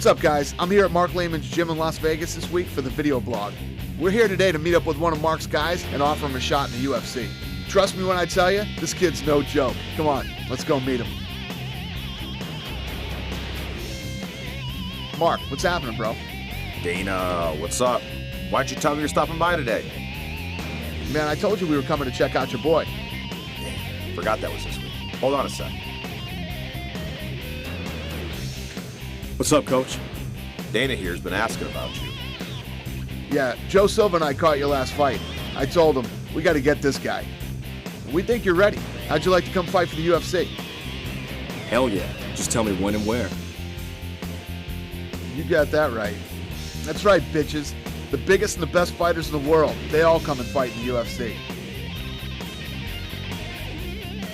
What's up, guys? I'm here at Mark Lehman's gym in Las Vegas this week for the video blog. We're here today to meet up with one of Mark's guys and offer him a shot in the UFC. Trust me when I tell you, this kid's no joke. Come on, let's go meet him. Mark, what's happening, bro? Dana, what's up? Why'd you tell me you're stopping by today? Man, I told you we were coming to check out your boy. Damn, forgot that was this week. Hold on a sec. What's up, Coach? Dana here's been asking about you. Yeah, Joe Silva and I caught your last fight. I told him, we got to get this guy. We think you're ready. How'd you like to come fight for the UFC? Hell yeah. Just tell me when and where. You got that right. That's right, bitches. The biggest and the best fighters in the world, they all come and fight in the UFC.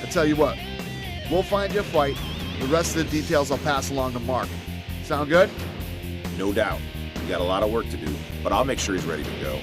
I tell you what, we'll find you a fight. The rest of the details I'll pass along to Mark. Sound good? No doubt. You got a lot of work to do, but I'll make sure he's ready to go.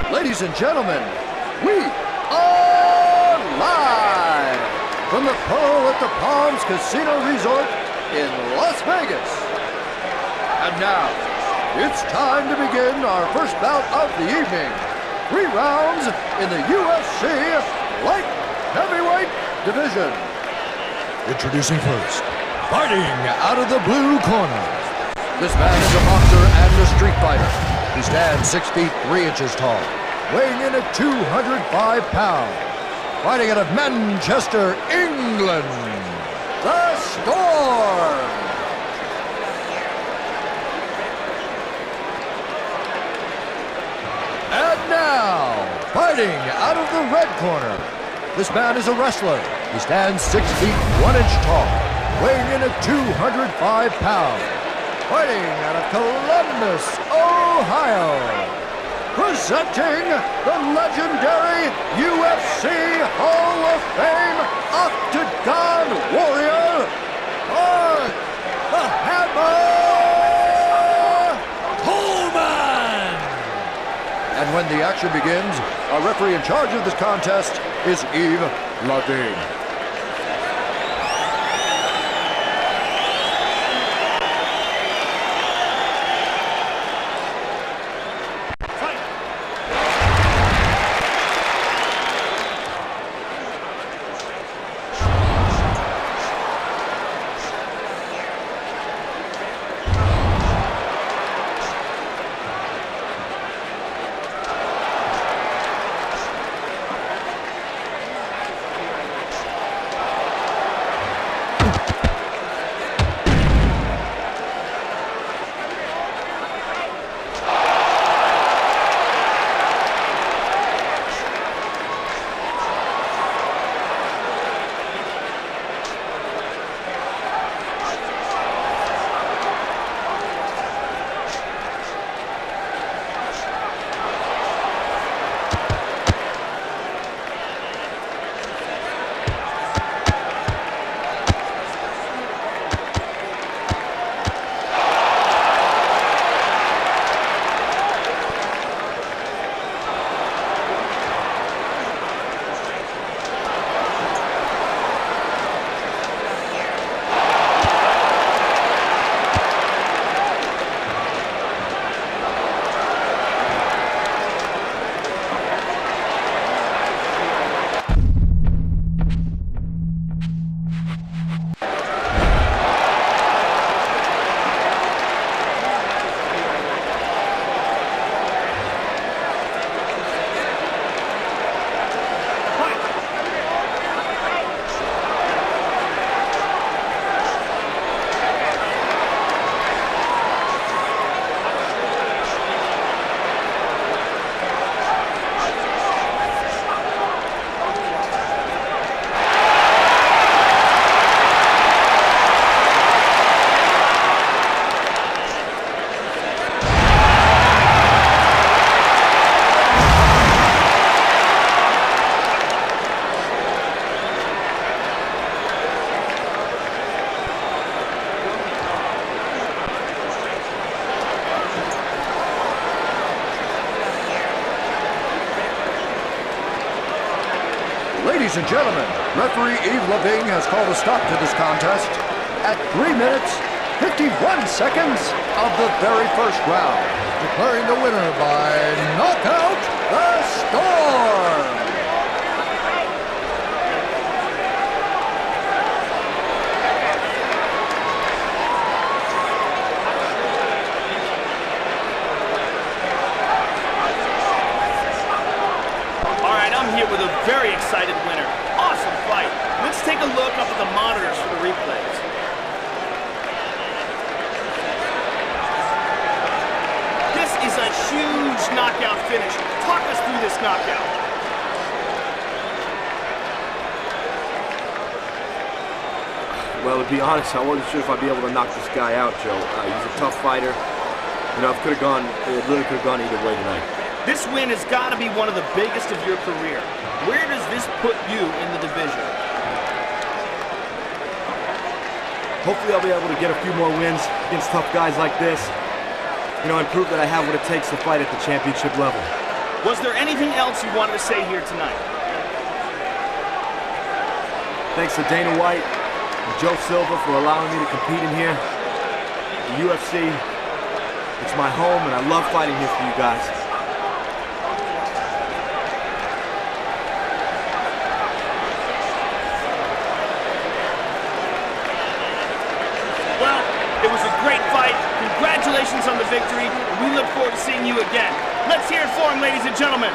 Ladies and gentlemen, we are live from the Pearl at the Palms Casino Resort in Las Vegas. And now, it's time to begin our first bout of the evening. 3 rounds in the UFC Light Heavyweight Division. Introducing first, fighting out of the blue corner. This man is a boxer and a street fighter. He stands 6 feet 3 inches tall, weighing in at 205 pounds. Fighting out of Manchester, England, the Storm. And now, fighting out of the red corner, this man is a wrestler. He stands 6 feet 1 inch tall, weighing in at 205 pounds. Fighting out of Columbus, Ohio, presenting the legendary UFC Hall of Fame when the action begins, our referee in charge of this contest is Eve Laving. Ladies and gentlemen, referee Eve Laving has called a stop to this contest at 3 minutes, 51 seconds of the very first round, declaring the winner by knockout, the Storm! All right, I'm here with a very excited winner. Awesome fight. Let's take a look up at the monitors for the replays. This is a huge knockout finish. Talk us through this knockout. Well, to be honest, I wasn't sure if I'd be able to knock this guy out, Joe. He's a tough fighter. You know, it really could have gone either way tonight. This win has got to be one of the biggest of your career. Where does this put you in the division? Hopefully I'll be able to get a few more wins against tough guys like this. You know, and prove that I have what it takes to fight at the championship level. Was there anything else you wanted to say here tonight? Thanks to Dana White and Joe Silva for allowing me to compete in here. The UFC, it's my home and I love fighting here for you guys. Well, it was a great fight. Congratulations on the victory. We look forward to seeing you again. Let's hear it for him, ladies and gentlemen.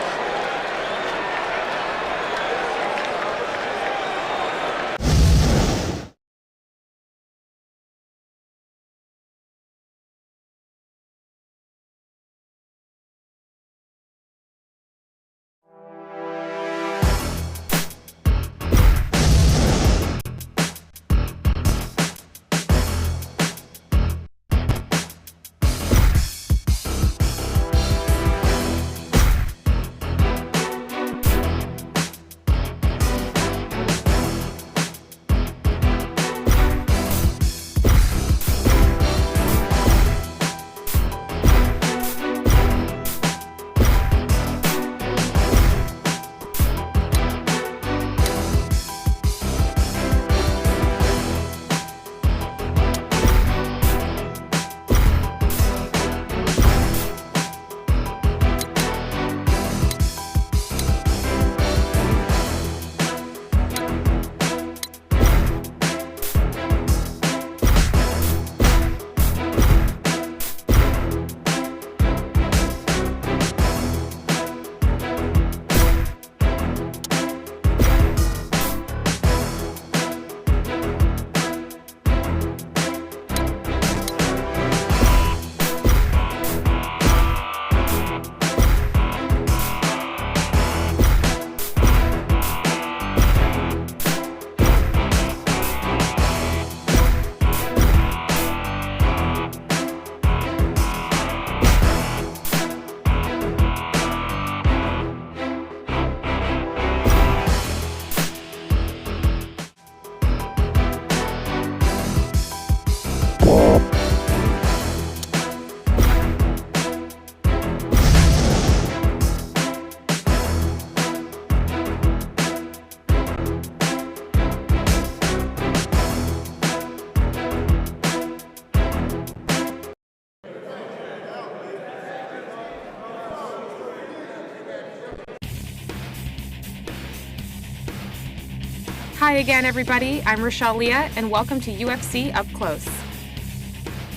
Hi again, everybody. I'm Rochelle Leah, and welcome to UFC Up Close.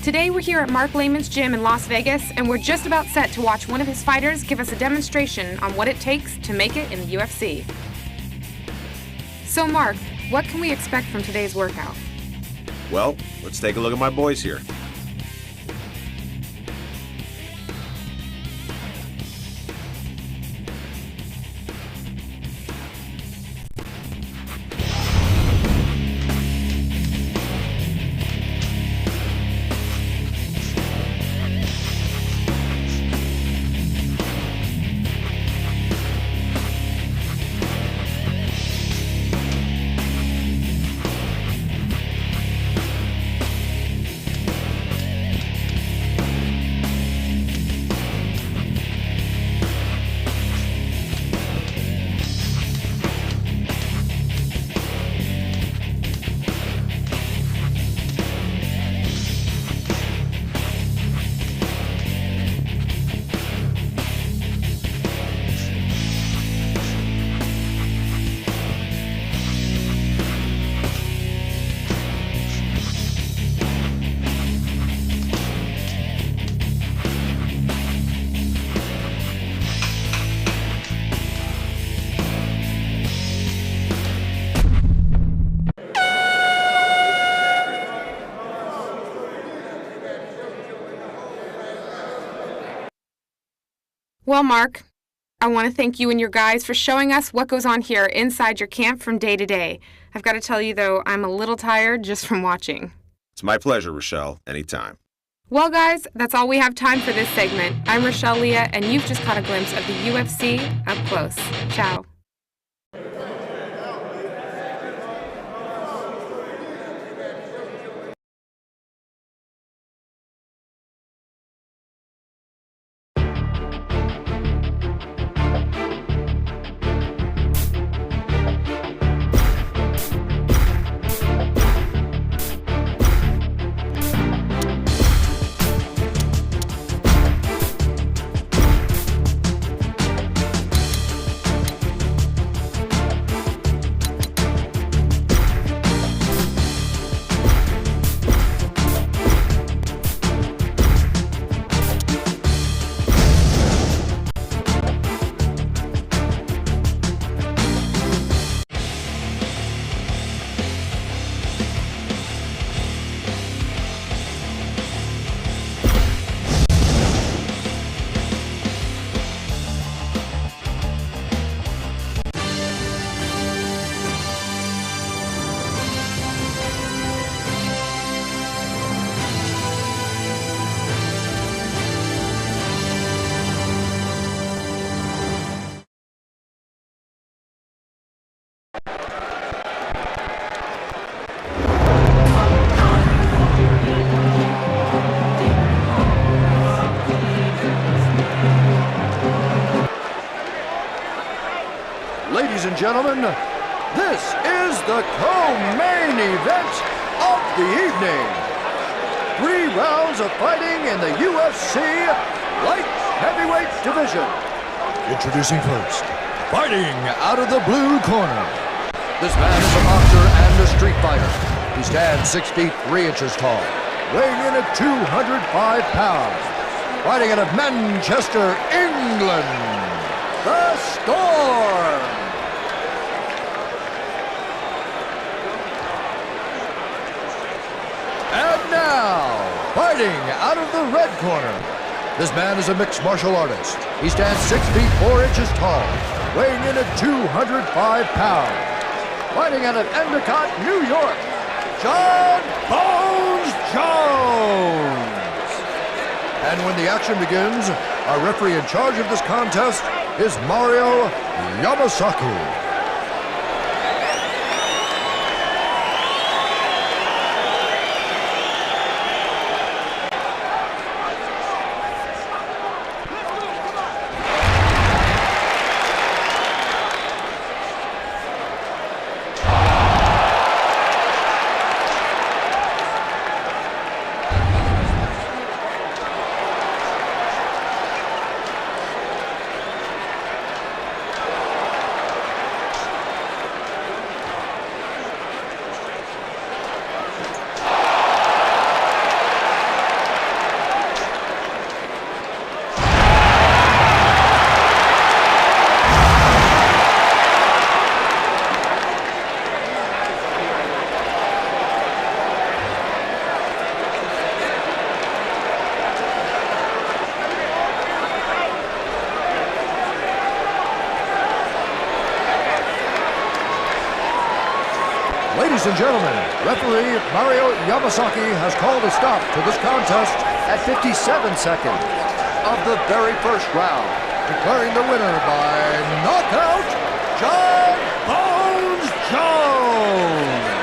Today we're here at Mark Lehman's gym in Las Vegas, and we're just about set to watch one of his fighters give us a demonstration on what it takes to make it in the UFC. So Mark, what can we expect from today's workout? Well, let's take a look at my boys here. Well, Mark, I want to thank you and your guys for showing us what goes on here inside your camp from day to day. I've got to tell you, though, I'm a little tired just from watching. It's my pleasure, Rochelle. Anytime. Well, guys, that's all we have time for this segment. I'm Rochelle Leah, and you've just caught a glimpse of the UFC up close. Ciao. Ladies and gentlemen, this is the co-main event of the evening. 3 rounds of fighting in the UFC light heavyweight division. Introducing first, fighting out of the blue corner. This man is a boxer and a street fighter. He stands 6 feet 3 inches tall, weighing in at 205 pounds. Fighting out of Manchester, England, the Storm. And now, fighting out of the red corner. This man is a mixed martial artist. He stands 6 feet 4 inches tall, weighing in at 205 pounds. Fighting out of Endicott, New York, John Bones Jones. And when the action begins, our referee in charge of this contest is Mario Yamasaki. Ladies and gentlemen, referee Mario Yamasaki has called a stop to this contest at 57 seconds of the very first round, declaring the winner by knockout, John Bones Jones.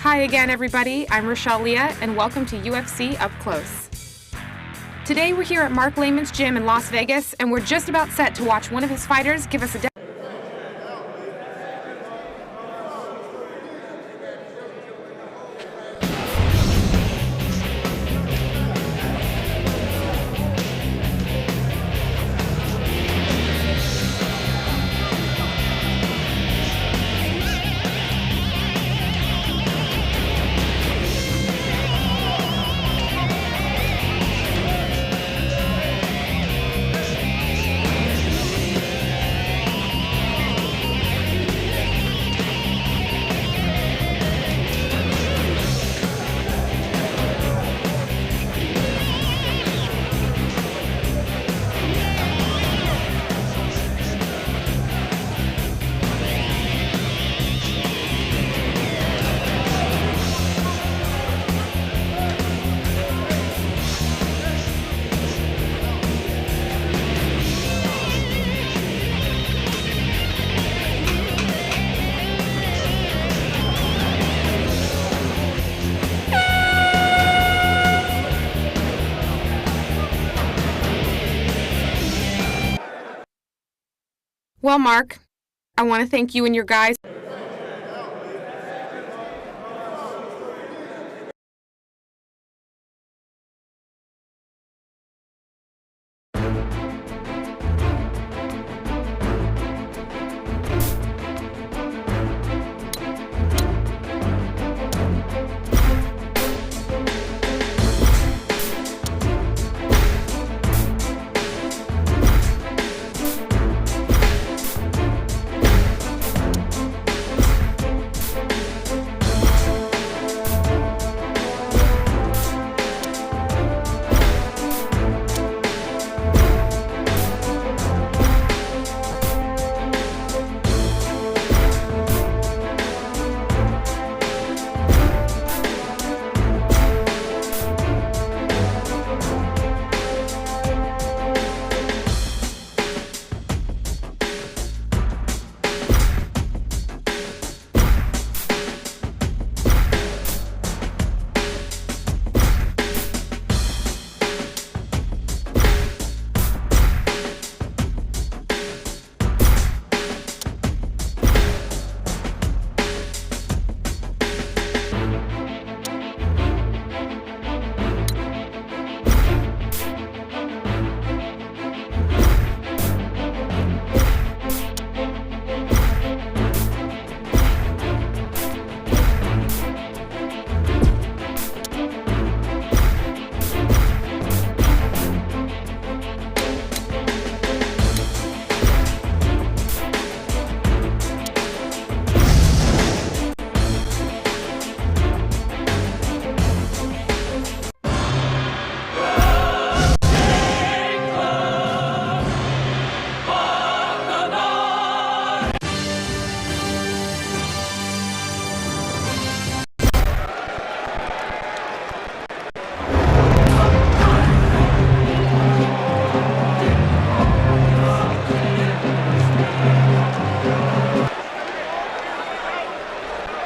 Hi again, everybody. I'm Rochelle Leah, and welcome to UFC Up Close. Today we're here at Mark Lehman's gym in Las Vegas, and we're just about set to watch one of his fighters give us a Well, Mark, I want to thank you and your guys.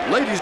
Ladies.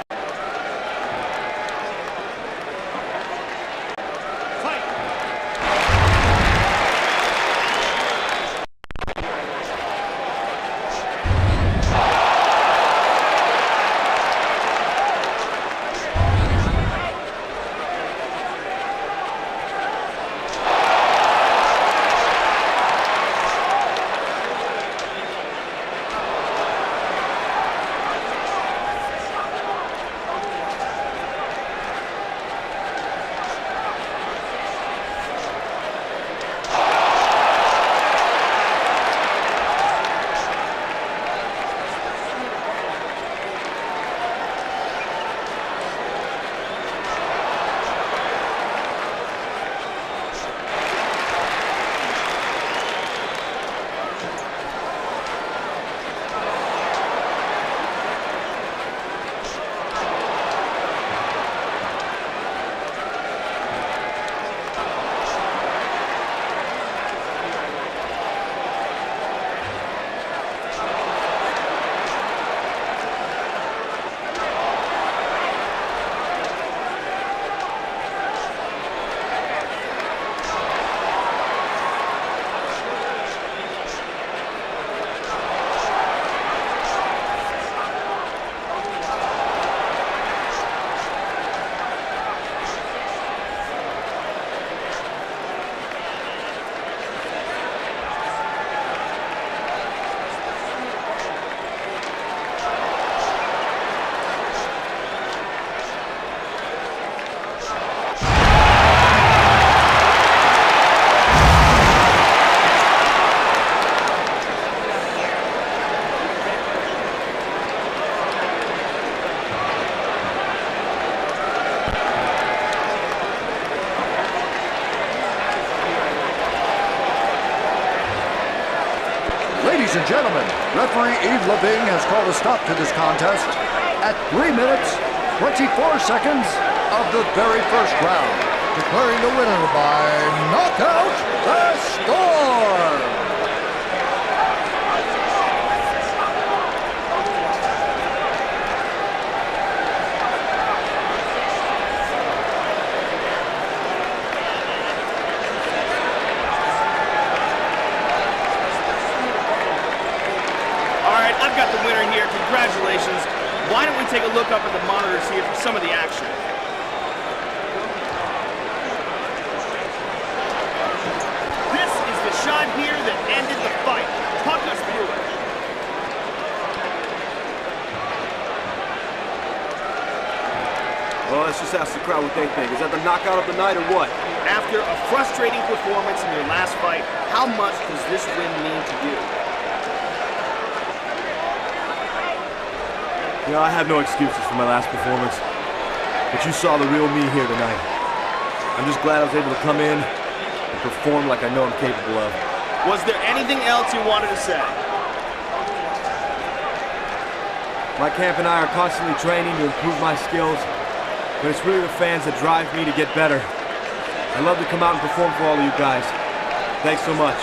Ladies and gentlemen, referee Yves Leving has called a stop to this contest at 3 minutes, 24 seconds of the very first round, declaring the winner by knockout, the Storm! I've got the winner here. Congratulations. Why don't we take a look up at the monitors here for some of the action? This is the shot here that ended the fight. Talk us through it. Well, let's just ask the crowd what they think. Is that the knockout of the night or what? After a frustrating performance in your last fight, how much does this win mean to you? You know, I have no excuses for my last performance, but you saw the real me here tonight. I'm just glad I was able to come in and perform like I know I'm capable of. Was there anything else you wanted to say? My camp and I are constantly training to improve my skills, but it's really the fans that drive me to get better. I love to come out and perform for all of you guys. Thanks so much.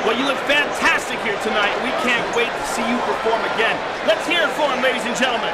Well, you look fantastic here tonight. We can't wait to see you perform again. Let's hear it for him, ladies and gentlemen.